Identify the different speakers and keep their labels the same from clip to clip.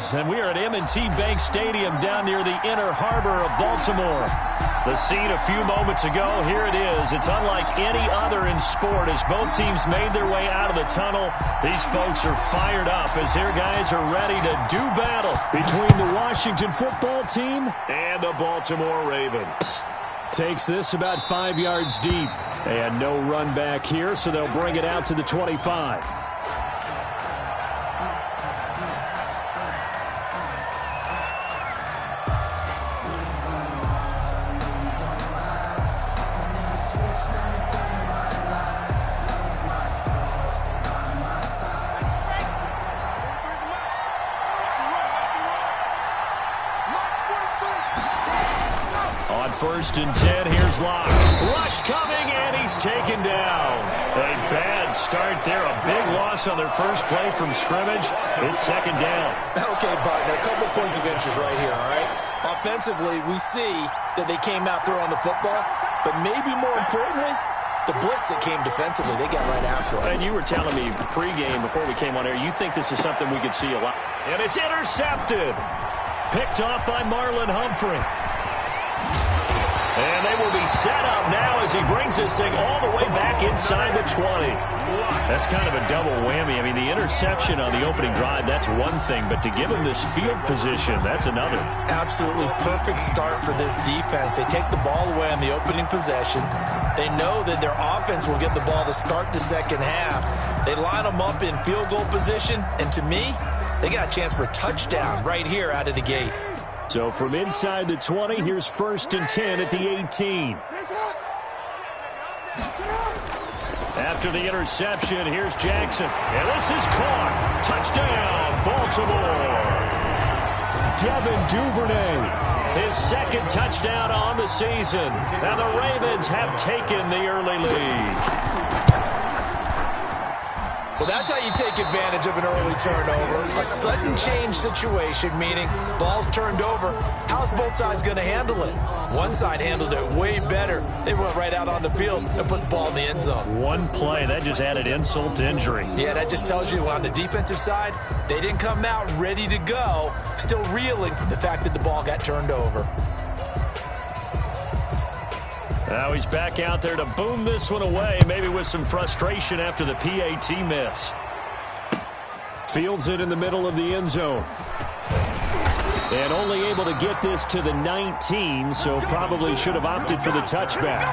Speaker 1: is, and we are at M&T Bank Stadium down near the inner harbor of Baltimore. The scene a few moments ago, here it is. It's unlike any other in sport as both teams made their way out of the tunnel. These folks are fired up as their guys are ready to do battle
Speaker 2: between the Washington football team
Speaker 1: and the Baltimore Ravens.
Speaker 2: Takes this about 5 yards deep. And no run back here, so they'll bring it out to the 25.
Speaker 1: First and 10, here's Locke. Rush coming, and he's taken down. A bad start there, a big loss on their first play from scrimmage. It's second down.
Speaker 3: Okay, partner, a couple of points of interest right here, all right? Offensively, we see that they came out throwing the football, but maybe more importantly, the blitz that came defensively, they got right after it.
Speaker 1: And you were telling me pregame before we came on air, you think this is something we could see a lot. And it's intercepted. Picked off by Marlon Humphrey. And they will be set up now as he brings this thing all the way back inside the 20. That's kind of a double whammy. I mean, the interception on the opening drive, that's one thing. But to give him this field position, that's another.
Speaker 3: Absolutely perfect start for this defense. They take the ball away on the opening possession. They know that their offense will get the ball to start the second half. They line them up in field goal position. And to me, they got a chance for a touchdown right here out of the gate.
Speaker 2: So from inside the 20, here's first and 10 at the 18.
Speaker 1: After the interception, here's Jackson. And this is caught. Touchdown, Baltimore.
Speaker 2: Devin Duvernay.
Speaker 1: His second touchdown on the season. And the Ravens have taken the early lead.
Speaker 3: Well, that's how you take advantage of an early turnover. A sudden change situation, meaning ball's turned over. How's both sides going to handle it? One side handled it way better. They went right out on the field and put the ball in the end zone.
Speaker 1: One play, that just added insult to injury.
Speaker 3: Yeah, that just tells you on the defensive side, they didn't come out ready to go, still reeling from the fact that the ball got turned over.
Speaker 1: Now he's back out there to boom this one away, maybe with some frustration after the PAT miss.
Speaker 2: Fields it in the middle of the end zone. And only able to get this to the 19, so probably should have opted for the touchback.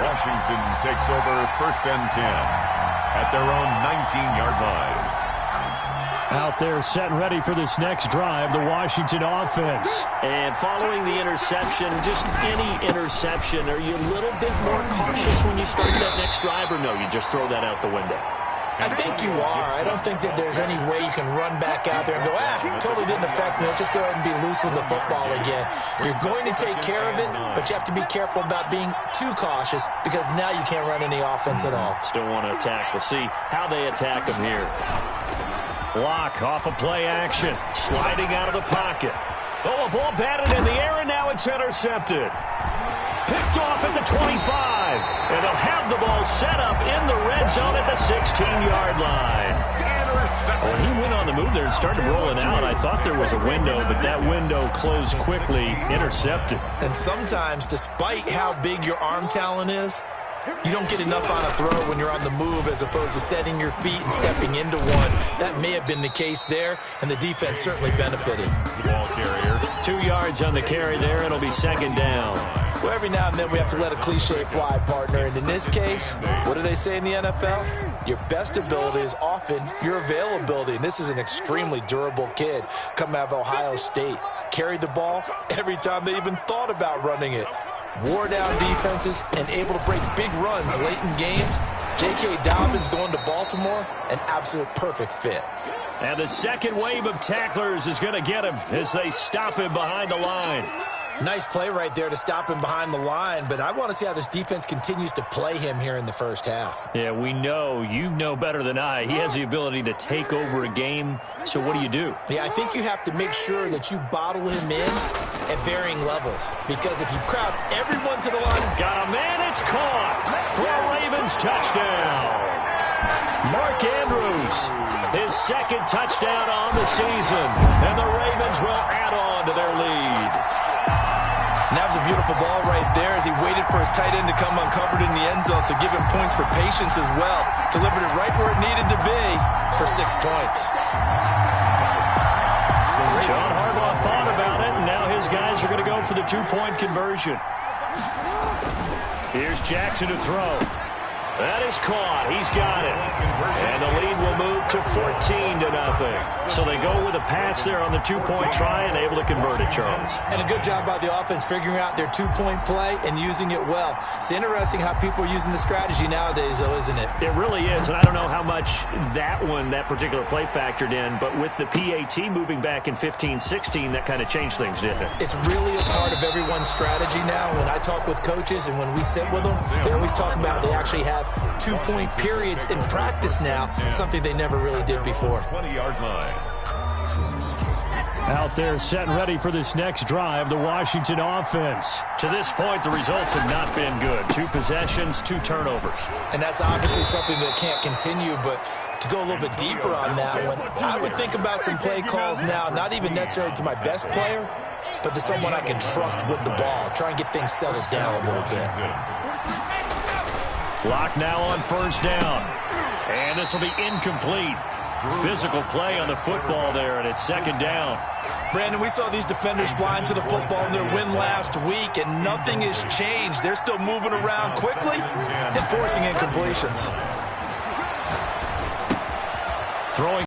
Speaker 4: Washington takes over first and 10 at their own 19-yard line.
Speaker 2: Out there set and ready for this next drive, the Washington offense.
Speaker 1: And following the interception, just any interception, are you a little bit more cautious when you start that next drive, or no, you just throw that out the window?
Speaker 3: I think you are. I don't think that there's any way you can run back out there and go, totally didn't affect me. Let's just go ahead and be loose with the football again. You're going to take care of it, but you have to be careful about being too cautious because now you can't run any offense at all.
Speaker 1: Still want to attack. We'll see how they attack them here. Locke off of play action, sliding out of the pocket. Oh, a ball batted in the air, and now it's intercepted. Picked off at the 25, and they'll have the ball set up in the red zone at the 16-yard line. Well, he went on the move there and started rolling out. I thought there was a window, but that window closed quickly, intercepted.
Speaker 3: And sometimes, despite how big your arm talent is, you don't get enough on a throw when you're on the move as opposed to setting your feet and stepping into one. That may have been the case there, and the defense certainly benefited.
Speaker 4: The ball carrier.
Speaker 1: 2 yards on the carry there. It'll be second down.
Speaker 3: Well, every now and then we have to let a cliche fly, partner. And in this case, what do they say in the NFL? Your best ability is often your availability. And this is an extremely durable kid coming out of Ohio State. Carried the ball every time they even thought about running it. Wore down defenses and able to break big runs late in games. J.K. Dobbins going to Baltimore, an absolute perfect fit.
Speaker 1: And the second wave of tacklers is going to get him as they stop him behind the line.
Speaker 3: Nice play right there to stop him behind the line, but I want to see how this defense continues to play him here in the first half.
Speaker 1: Yeah, we know, you know better than I, he has the ability to take over a game, so what do?
Speaker 3: Yeah, I think you have to make sure that you bottle him in at varying levels, because if you crowd everyone to the line...
Speaker 1: Got a man, it's caught for a Ravens touchdown. Mark Andrews, his second touchdown on the season, and the Ravens
Speaker 3: was a beautiful ball right there as he waited for his tight end to come uncovered in the end zone, so give him points for patience as well. Delivered it right where it needed to be for 6 points.
Speaker 1: John Harbaugh thought about it, and now his guys are going to go for the two-point conversion. Here's Jackson to throw. That is caught. He's got it. And the lead will move to 14-0. So they go with a pass there on the two-point try and able to convert it, Charles.
Speaker 3: And a good job by the offense figuring out their two-point play and using it well. It's interesting how people are using the strategy nowadays, though, isn't it?
Speaker 1: It really is, and I don't know how much that particular play factored in, but with the PAT moving back in 15-16, that kind of changed things, didn't it?
Speaker 3: It's really a part of everyone's strategy now. When I talk with coaches and when we sit with them, they always talk about they actually have two-point periods in practice now, something they never really did before.
Speaker 4: 20-yard line.
Speaker 2: Out there set and ready for this next drive, the Washington offense.
Speaker 1: To this point, the results have not been good. 2 possessions, 2 turnovers.
Speaker 3: And that's obviously something that can't continue, but to go a little bit deeper on that one, I would think about some play calls now, not even necessarily to my best player, but to someone I can trust with the ball. Try and get things settled down a little bit.
Speaker 1: Clock now on first down. And this will be incomplete. Physical play on the football there, and it's second down.
Speaker 3: Brandon, we saw these defenders flying to the football in their win last week, and nothing has changed. They're still moving around quickly and forcing incompletions.
Speaker 1: Throwing